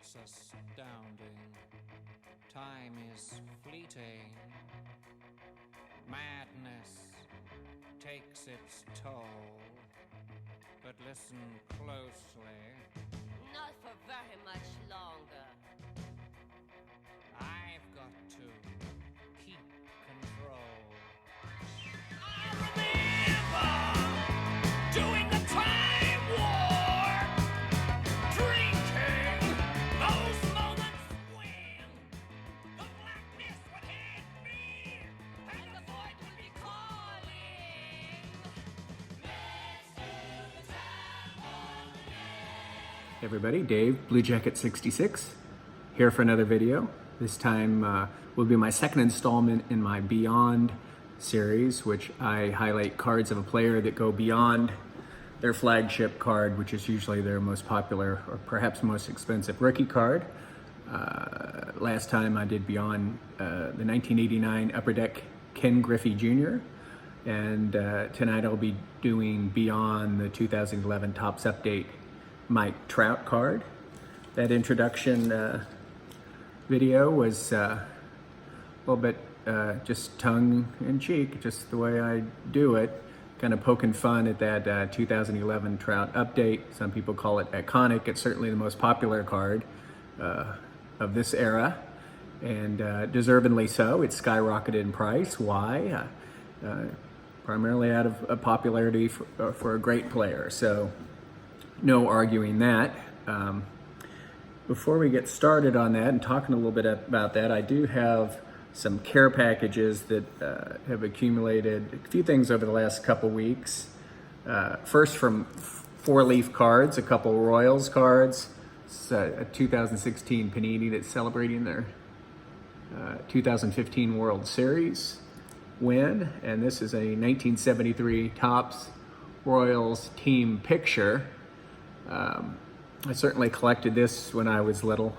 It's astounding. Time is fleeting. Madness takes its toll. But listen closely. Not for very much longer. I've got to keep control. I remember doing the time war, drinking those moments when the blackness would hit me and the void would be calling. Let's do the time war again. Hey everybody, Dave, Blue Jacket 66, here for another video. This time will be my second installment in my Beyond series, which I highlight cards of a player that go beyond their flagship card, which is usually their most popular or perhaps most expensive rookie card. Last time I did Beyond the 1989 Upper Deck Ken Griffey Jr., and tonight I'll be doing Beyond the 2011 Topps Update Mike Trout card. That introduction video was a little bit just tongue-in-cheek, just the way I do it, kind of poking fun at that 2011 Trout update. Some people call it iconic. It's certainly the most popular card of this era, and deservedly so. It's skyrocketed in price. Why? Primarily out of popularity for a great player. So no arguing that. Before we get started on that and talking a little bit about that, I do have some care packages that have accumulated a few things over the last couple weeks. First, from Four Leaf Cards, a couple Royals cards. It's a 2016 Panini that's celebrating their 2015 World Series win. And this is a 1973 Topps Royals team picture. I certainly collected this when I was little.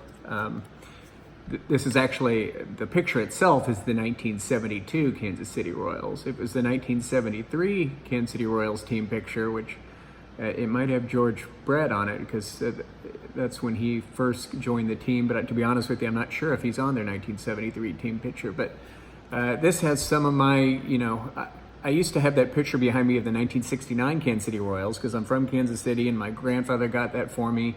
This is actually, the picture itself is the 1972 Kansas City Royals. It was the 1973 Kansas City Royals team picture, which it might have George Brett on it because that's when he first joined the team. But to be honest with you, I'm not sure if he's on their 1973 team picture. But this has some of my, I used to have that picture behind me of the 1969 Kansas City Royals because I'm from Kansas City and my grandfather got that for me.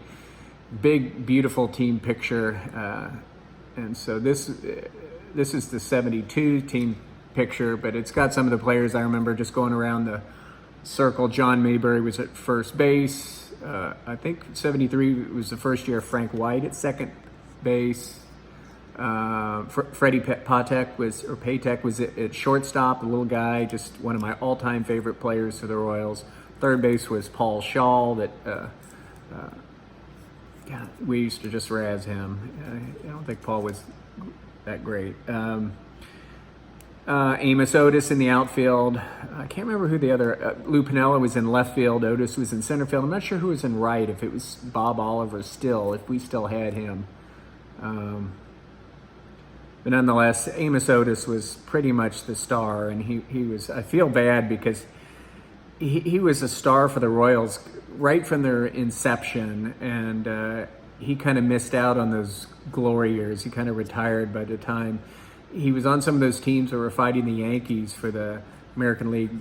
Big, beautiful team picture. And so this is the 72 team picture, but it's got some of the players I remember just going around the circle. John Mayberry was at first base. I think 73 was the first year of Frank White at second base. Freddie Patek was at shortstop, a little guy, just one of my all-time favorite players for the Royals. Third base was Paul Shaw, that we used to just razz him. I don't think Paul was that great. Amos Otis in the outfield. I can't remember who the other. Lou Piniella was in left field. Otis was in center field. I'm not sure who was in right. If it was Bob Oliver still, if we still had him. But nonetheless, Amos Otis was pretty much the star, and he was, I feel bad because he was a star for the Royals right from their inception, and he kind of missed out on those glory years. He kind of retired by the time he was on some of those teams that were fighting the Yankees for the American League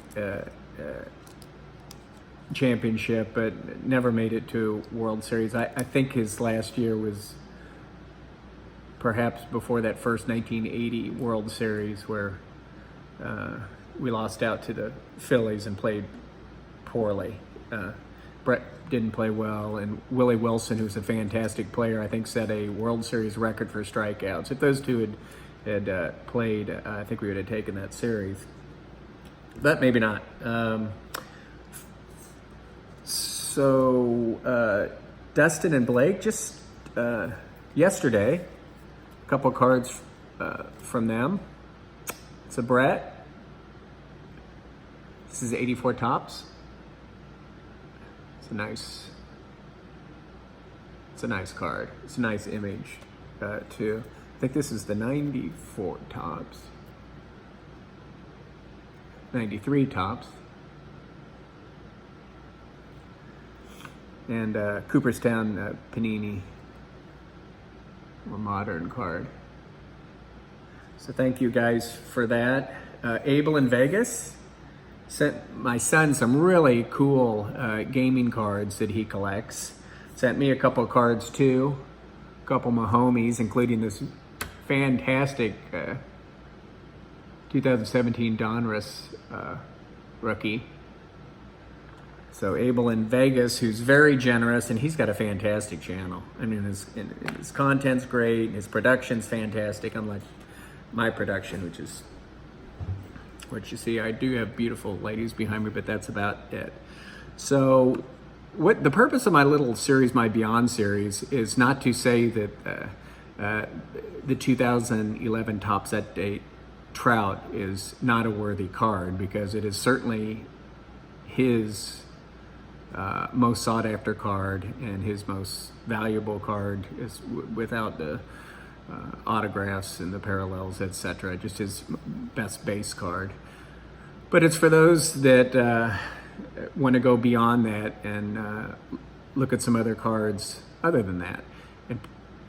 championship, but never made it to World Series. I think his last year was perhaps before that first 1980 World Series where we lost out to the Phillies and played poorly. Brett didn't play well, and Willie Wilson, who's a fantastic player, I think set a World Series record for strikeouts. If those two had played, I think we would have taken that series. But maybe not. Dustin and Blake, just yesterday, couple cards from them. It's a Brett. This is 84 Topps. It's a nice card. It's a nice image too. I think this is the 94 Topps. 93 Topps. And Cooperstown Panini or modern card. So thank you guys for that. Abel in Vegas sent my son some really cool gaming cards that he collects. Sent me a couple cards too, a couple of my homies, including this fantastic 2017 Donruss rookie. So Abel in Vegas, who's very generous, and he's got a fantastic channel. I mean, his content's great, his production's fantastic, unlike my production, which is what you see. I do have beautiful ladies behind me, but that's about it. So what the purpose of my little series, my Beyond series, is not to say that the 2011 Topps Update Trout is not a worthy card, because it is certainly his most sought after card and his most valuable card, is without the autographs and the parallels, etc. Just his best base card. But it's for those that want to go beyond that and look at some other cards other than that. And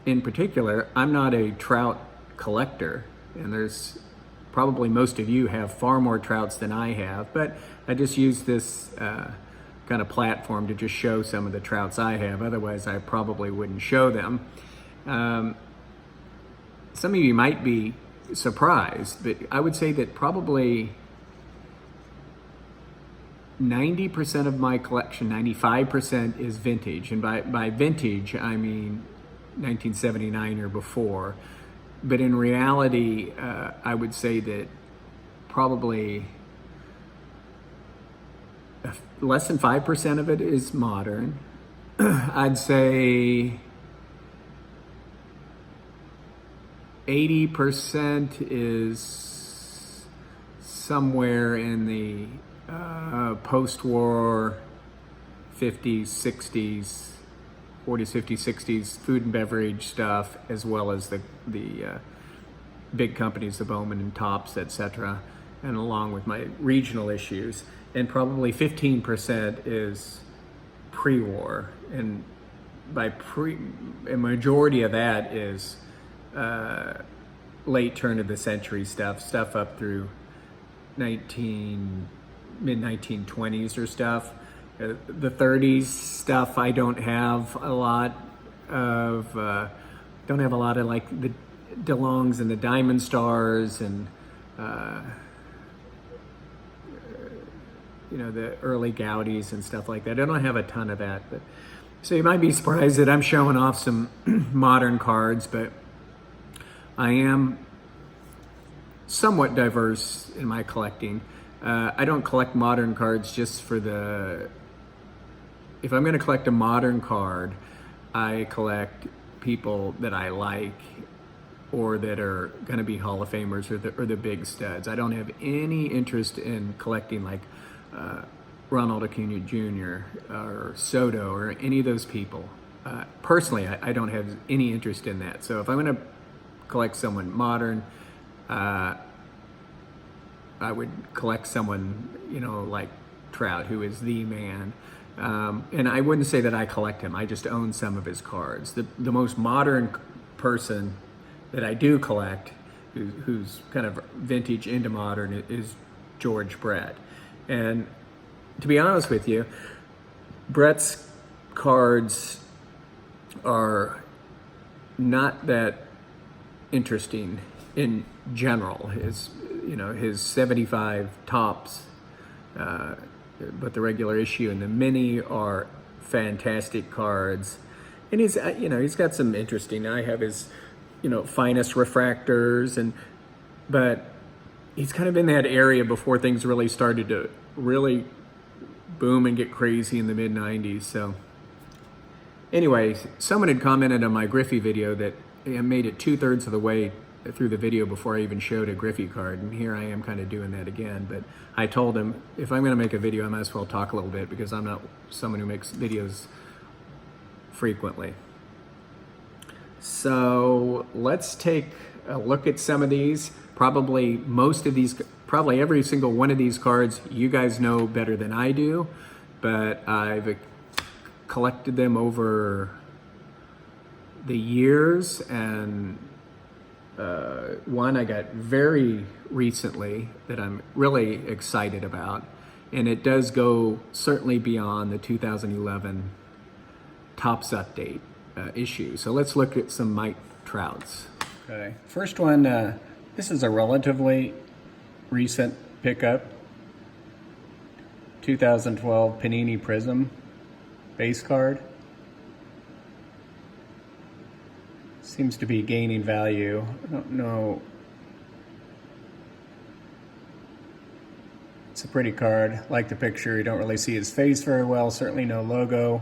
in particular, I'm not a Trout collector, and there's probably most of you have far more Trouts than I have, but I just use this kind of platform to just show some of the Trouts I have. Otherwise, I probably wouldn't show them. Some of you might be surprised, but I would say that probably 90% of my collection, 95% is vintage. And by vintage, I mean 1979 or before. But in reality, I would say that probably less than 5% of it is modern. I'd say 80% is somewhere in the post-war 50s, 60s, 40s, 50s, 60s food and beverage stuff, as well as the big companies, the Bowman and Topps, etc., and along with my regional issues. And probably 15% is pre-war, and a majority of that is late turn of the century stuff up through mid-1920s or stuff. The 30s stuff I don't have a lot of. Like the DeLongs and the Diamond Stars and the early Gaudis and stuff like that. I don't have a ton of that, but so you might be surprised that I'm showing off some modern cards, but I am somewhat diverse in my collecting. I don't collect modern cards just for if I'm going to collect a modern card, I collect people that I like or that are going to be Hall of Famers or the big studs. I don't have any interest in collecting like Ronald Acuna Jr. or Soto or any of those people. Personally, I don't have any interest in that. So if I'm going to collect someone modern, I would collect someone, like Trout, who is the man. And I wouldn't say that I collect him. I just own some of his cards. The most modern person that I do collect, who's kind of vintage into modern, is George Brett. And to be honest with you, Brett's cards are not that interesting in general. His 75 Topps, but the regular issue and the mini are fantastic cards. And he's got some interesting. I have his, finest refractors, but he's kind of in that area before things really started to really boom and get crazy in the mid 90s. So anyway, someone had commented on my Griffey video that I made it 2/3 of the way through the video before I even showed a Griffey card, and here I am kind of doing that again. But I told him, if I'm going to make a video, I might as well talk a little bit, because I'm not someone who makes videos frequently. So let's take a look at some of these. Probably every single one of these cards you guys know better than I do, but I've collected them over the years, and one I got very recently that I'm really excited about, and it does go certainly beyond the 2011 Topps update issue. So let's look at some Mike Trouts. Okay, first one, this is a relatively recent pickup. 2012 Panini Prism base card. Seems to be gaining value. I don't know. It's a pretty card. Like the picture, you don't really see his face very well. Certainly no logo,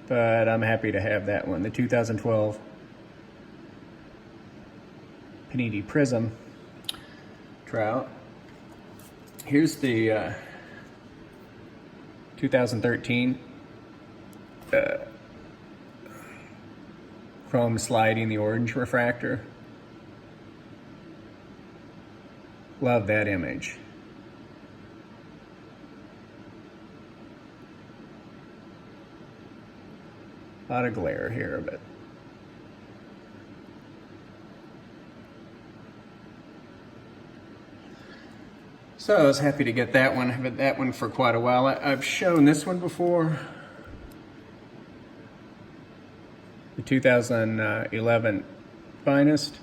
but I'm happy to have that one. The 2012 Panini Prism Trout. Here's the 2013 chrome sliding, the orange refractor. Love that image. A lot of glare here, but so I was happy to get that one. I've had that one for quite a while. I've shown this one before. The 2011 Finest,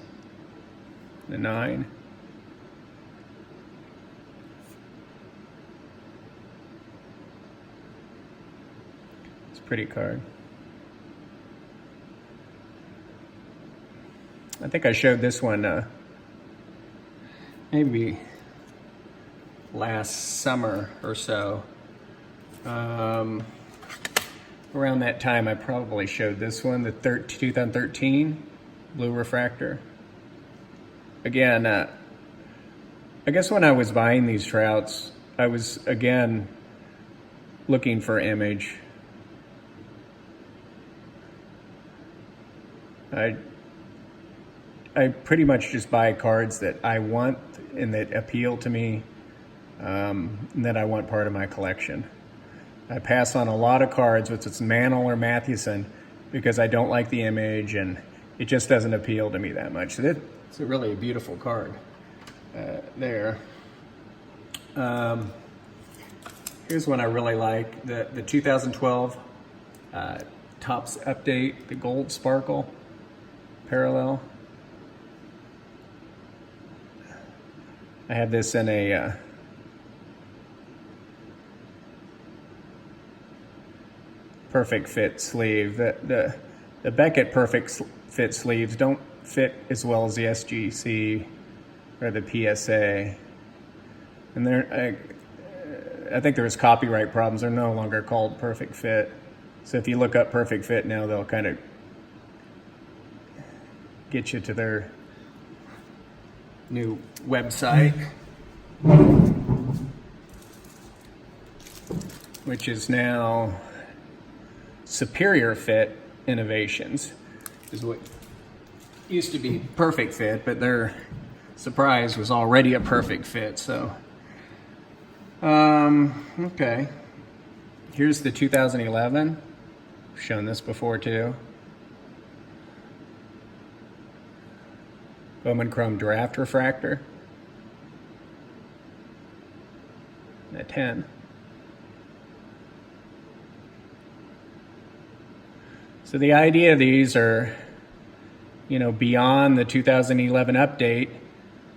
the 9. It's a pretty card. I think I showed this one maybe last summer or so. Around that time, I probably showed this one, the 2013 blue refractor. Again, I guess when I was buying these Trouts, I was, again, looking for image. I pretty much just buy cards that I want and that appeal to me, and that I want part of my collection. I pass on a lot of cards, whether it's Mantle or Mathewson, because I don't like the image and it just doesn't appeal to me that much. So it's a really beautiful card there. Here's one I really like, the 2012 Topps update, the gold sparkle parallel. I have this in a perfect fit sleeve. The Beckett perfect fit sleeves don't fit as well as the SGC or the PSA, and I think there was copyright problems. They're no longer called perfect fit. So if you look up perfect fit now, they'll kind of get you to their new website, which is now Superior Fit Innovations, is what used to be Perfect Fit, but their surprise was already a perfect fit. So okay, here's the 2011. I've shown this before too. Bowman Chrome Draft Refractor, a 10. So the idea of these are, beyond the 2011 update.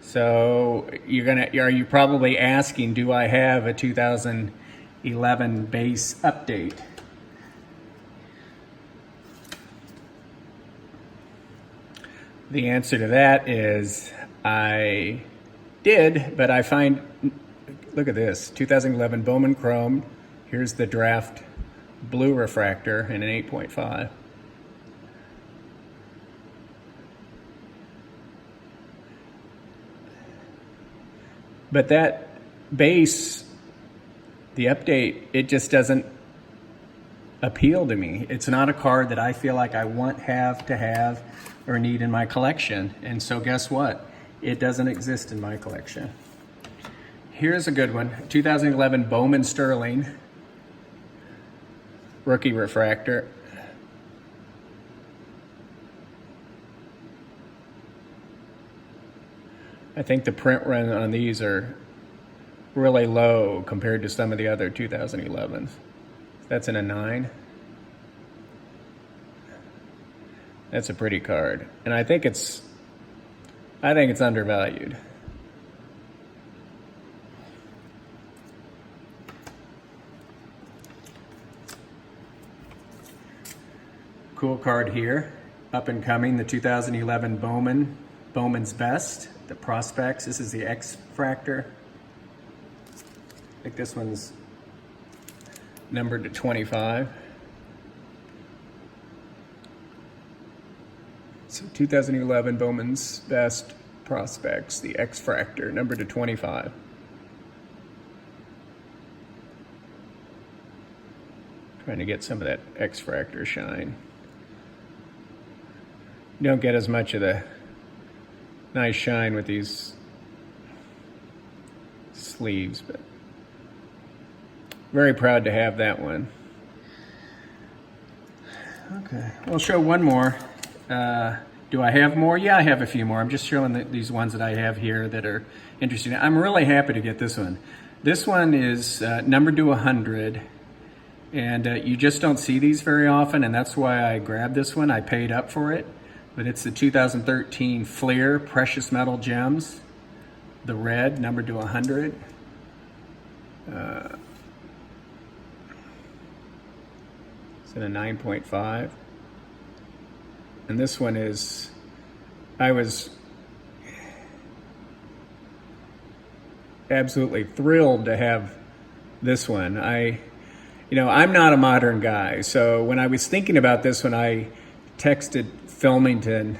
So are you probably asking, do I have a 2011 base update? The answer to that is I did, but I find, look at this, 2011 Bowman Chrome. Here's the draft blue refractor in an 8.5. But that base, the update, it just doesn't appeal to me. It's not a card that I feel like I have to have or need in my collection. And so guess what? It doesn't exist in my collection. Here's a good one. 2011 Bowman Sterling rookie refractor. I think the print run on these are really low compared to some of the other 2011s. That's in a 9. That's a pretty card, and I think it's undervalued. Cool card here, up and coming, the 2011 Bowman's Best, the Prospects. This is the X-Fractor. I think this one's numbered to 25. So 2011 Bowman's Best Prospects, the X-Fractor, numbered to 25. Trying to get some of that X-Fractor shine. You don't get as much of the nice shine with these sleeves, but very proud to have that one. Okay, we'll show one more. Do I have more? Yeah, I have a few more. I'm just showing these ones that I have here that are interesting. I'm really happy to get this one. This one is numbered to 100, and you just don't see these very often, and that's why I grabbed this one. I paid up for it, but it's the 2013 Fleer Precious Metal Gems, the red, numbered to 100. It's in a 9.5. And this one is, I was absolutely thrilled to have this one. I'm not a modern guy, so when I was thinking about this one, I texted Filmington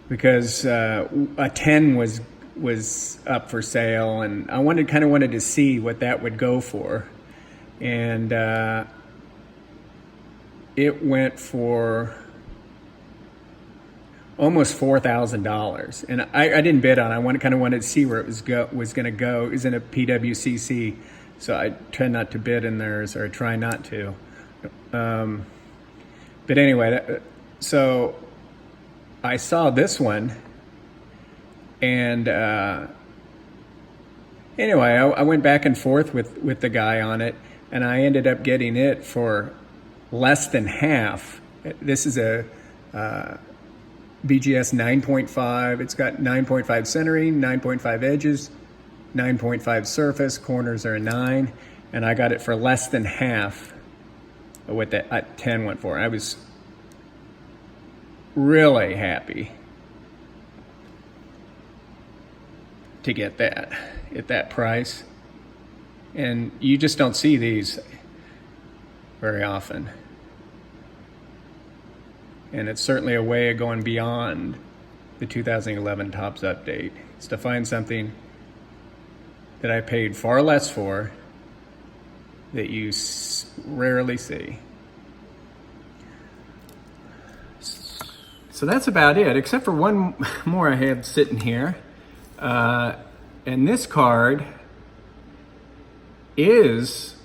because a 10 was up for sale, and I kind of wanted to see what that would go for, and it went for almost $4,000, and I didn't bid on it. I kind of wanted to see where it was going to go. It was in a PWCC, so I try not to bid in theirs, or I try not to. But anyway, so I saw this one, and anyway, I went back and forth with the guy on it, and I ended up getting it for less than half. This is a BGS 9.5. It's got 9.5 centering, 9.5 edges, 9.5 surface. Corners are a 9, and I got it for less than half of what that 10 went for. I was really happy to get that at that price, and you just don't see these very often. And it's certainly a way of going beyond the 2011 Topps update. It's to find something that I paid far less for that you rarely see. So that's about it, except for one more I have sitting here. And this card is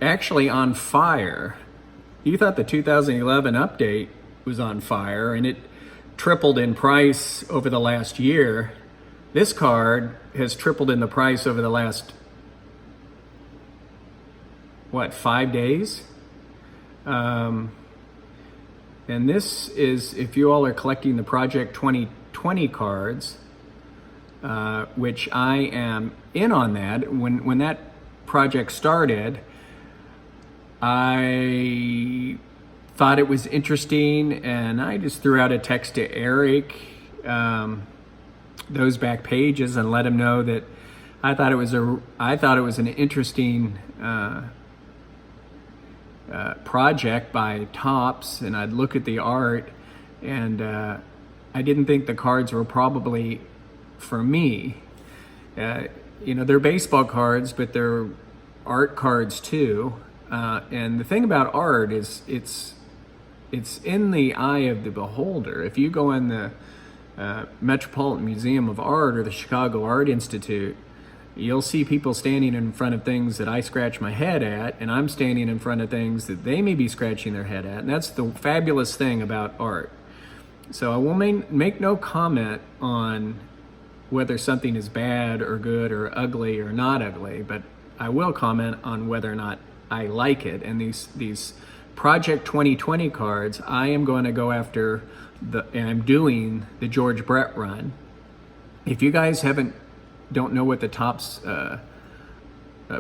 actually on fire. You thought the 2011 update was on fire, and it tripled in price over the last year. This card has tripled in the price over the last, 5 days? And this is, if you all are collecting the Project 2020 cards, which I am in on that. When that project started, I thought it was interesting, and I just threw out a text to Eric, those back pages, and let him know that I thought it was an interesting project by Topps, and I'd look at the art, and I didn't think the cards were probably for me. They're baseball cards, but they're art cards too. And the thing about art is it's in the eye of the beholder. If you go in the Metropolitan Museum of Art or the Chicago Art Institute, you'll see people standing in front of things that I scratch my head at, and I'm standing in front of things that they may be scratching their head at. And that's the fabulous thing about art. So I will make no comment on whether something is bad or good or ugly or not ugly, but I will comment on whether or not I like it. And these Project 2020 cards, I am going to go after and I'm doing the George Brett run. If you guys don't know what the Topps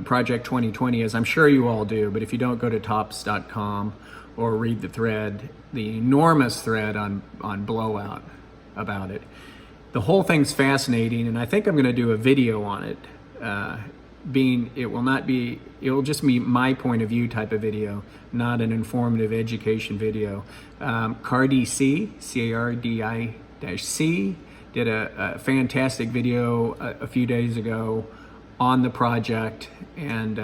Project 2020 is, I'm sure you all do, but if you don't, go to Topps.com or read the thread, the enormous thread on Blowout about it. The whole thing's fascinating, and I think I'm going to do a video on it. It will just be my point of view type of video, not an informative education video. CardiC, C-A-R-D-I-C, did a fantastic video a few days ago on the project and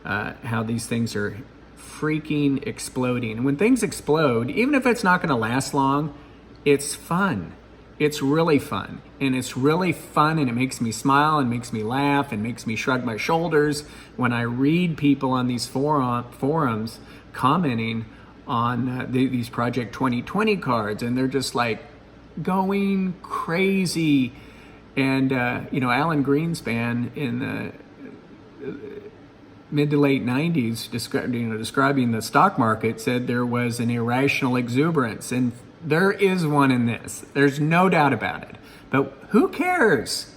how these things are freaking exploding. And when things explode, even if it's not going to last long, it's fun. It's really fun. And it's really fun, and it makes me smile and makes me laugh and makes me shrug my shoulders when I read people on these forums commenting on these Project 2020 cards, and they're just like going crazy. And Alan Greenspan in the mid to late 90s describing the stock market said there was an irrational exuberance, and there is one in this. There's no doubt about it. But who cares?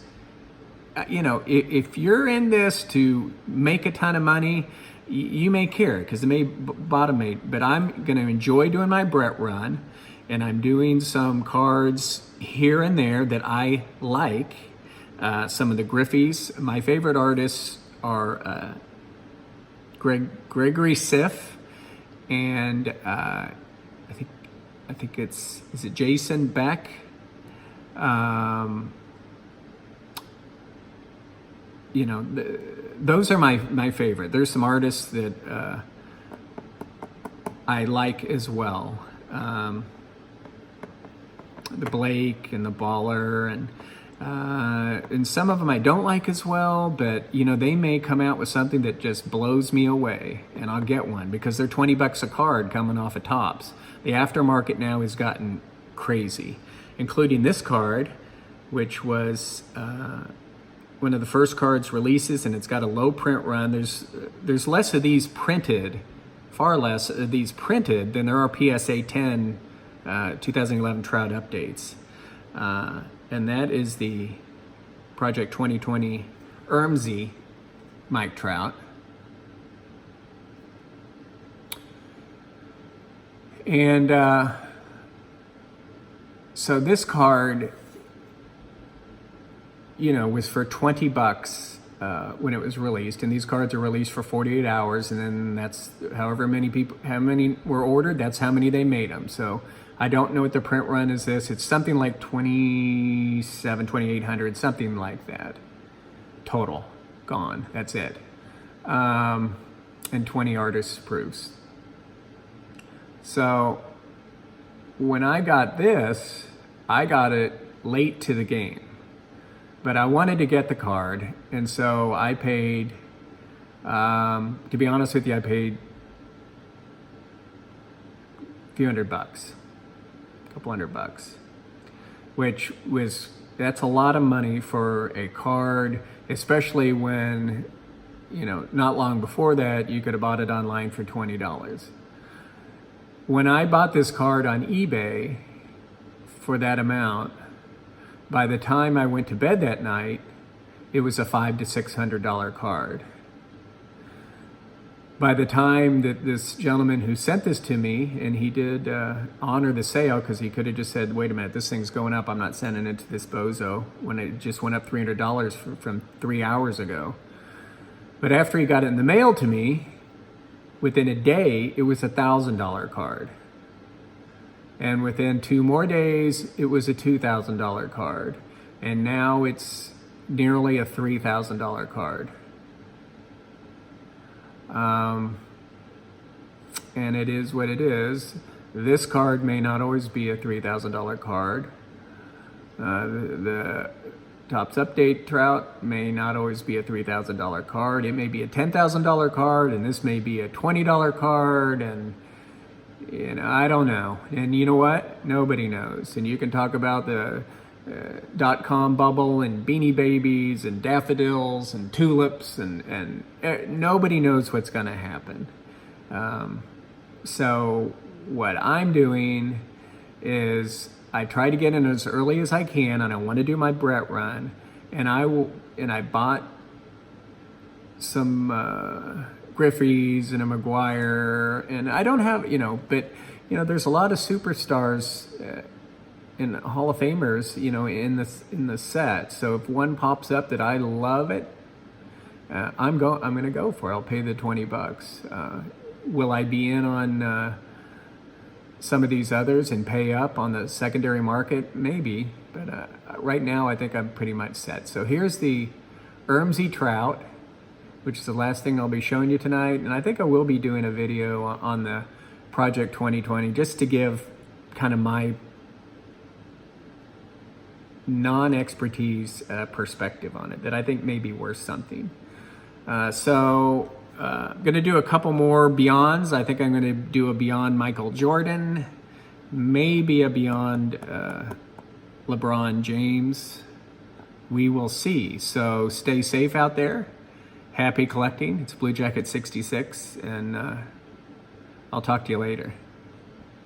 If you're in this to make a ton of money, you may care because it may bottom. But I'm going to enjoy doing my Brett run, and I'm doing some cards here and there that I like. Some of the Griffies. My favorite artists are Gregory Siff and I think is it Jason Beck? Those are my favorite. There's some artists that I like as well. The Blake and the Baller and some of them I don't like as well, but they may come out with something that just blows me away, and I'll get one because they're $20 a card coming off of Topps. The aftermarket now has gotten crazy, including this card, which was one of the first cards releases, and it's got a low print run. There's less of these printed, far less of these printed than there are PSA 10 2011 Trout updates. And that is the Project 2020 Ermsey Mike Trout. And so this card, was for $20 when it was released. And these cards are released for 48 hours. And then that's how many were ordered, that's how many they made them. So I don't know what the print run is this. It's something like 2,800, something like that. Total. Gone. That's it. And 20 artists' proofs. So when I got this, I got it late to the game. But I wanted to get the card, and so I paid, to be honest with you, I paid a few $100, a couple $100, that's a lot of money for a card, especially when, not long before that, you could have bought it online for $20. When I bought this card on eBay for that amount, by the time I went to bed that night, it was a $500 to $600 card. By the time that this gentleman who sent this to me, and he did honor the sale, because he could have just said, wait a minute, this thing's going up, I'm not sending it to this bozo, when it just went up $300 from 3 hours ago. But after he got it in the mail to me, within a day, it was a $1,000 card. And within 2 more days, it was a $2,000 card. And now it's nearly a $3,000 card. And it is what it is. This card may not always be a $3,000 card. Topps Update Trout may not always be a $3,000 card. It may be a $10,000 card, and this may be a $20 card, and I don't know. And you know what? Nobody knows. And you can talk about the dot-com bubble and Beanie Babies and daffodils and tulips, and nobody knows what's going to happen. So what I'm doing is I try to get in as early as I can, and I want to do my Brett run, and I bought some Griffey's and a McGuire, and I don't have, but there's a lot of superstars and Hall of Famers, in the set. So if one pops up that I love it, I'm going to go for it. I'll pay the $20. Will I be in on some of these others and pay up on the secondary market? Maybe, but right now I think I'm pretty much set. So here's the Ermsey Trout, which is the last thing I'll be showing you tonight. And I think I will be doing a video on the Project 2020 just to give kind of my non-expertise perspective on it that I think may be worth something. So I'm going to do a couple more Beyonds. I think I'm going to do a Beyond Michael Jordan, maybe a Beyond LeBron James. We will see. So stay safe out there. Happy collecting. It's Blue Jacket 66, and I'll talk to you later.